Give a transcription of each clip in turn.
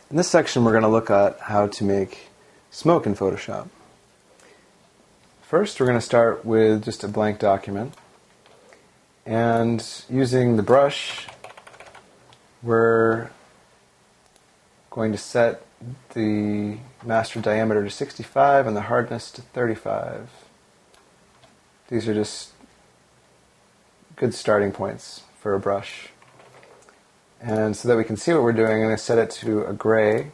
In this section, we're going to look at how to make smoke in Photoshop. First, we're going to start with just a blank document. And using the brush, we're going to set the master diameter to 65 and the hardness to 35. These are just good starting points for a brush. And so that we can see what we're doing, I'm going to set it to a gray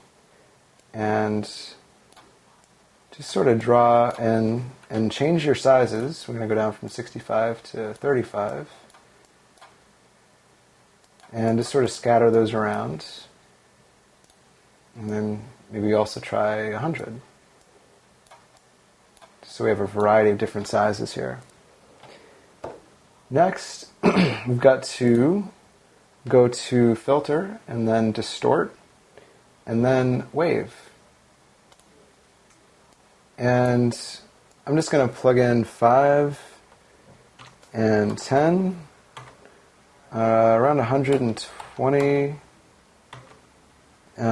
and just sort of draw and change your sizes. We're going to go down from 65 to 35 and just sort of scatter those around. And then maybe also try 100. So we have a variety of different sizes here. Next, we've got to go to Filter, and then Distort, and then Wave. And I'm just going to plug in 5 and 10, around 120, the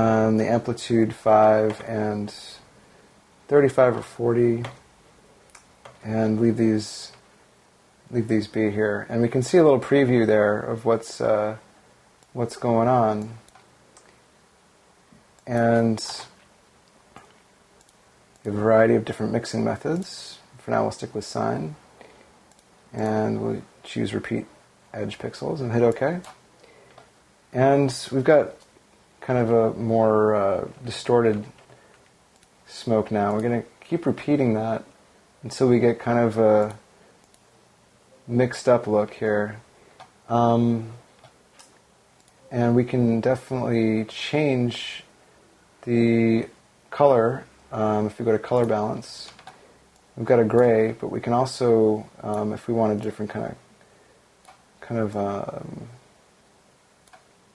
amplitude 5 and 35 or 40, and leave these be here. And we can see a little preview there of what's going on. And we have a variety of different mixing methods. For now, we'll stick with sine. And we'll choose repeat edge pixels and hit OK. And we've got kind of a more distorted smoke now. We're going to keep repeating that until we get kind of a mixed up look here. And we can definitely change the color. If we go to color balance, we've got a gray, but we can also, if we want a different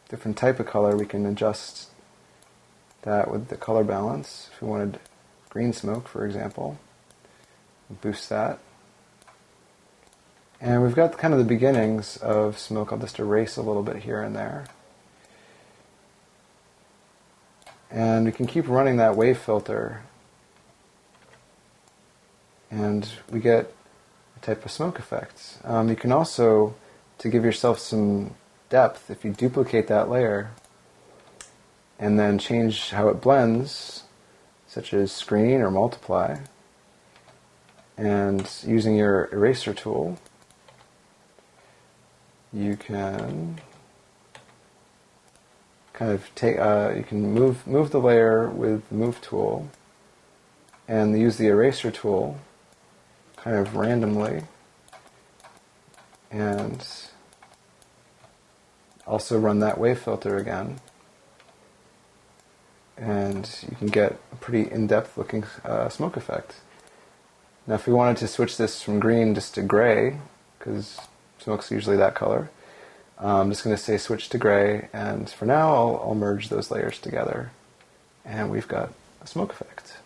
different type of color, we can adjust that with the color balance. If we wanted green smoke, for example, boost that. And we've got kind of the beginnings of smoke. I'll just erase a little bit here and there. And we can keep running that wave filter, and we get a type of smoke effect. You can also, to give yourself some depth, if you duplicate that layer and then change how it blends, such as screen or multiply, and using your eraser tool, you can kind of take, you can move the layer with the move tool and use the eraser tool kind of randomly, and also run that wave filter again, and you can get a pretty in-depth looking smoke effect. Now if we wanted to switch this from green just to gray, because smoke's usually that color, I'm just going to say switch to gray, and for now I'll merge those layers together, and we've got a smoke effect.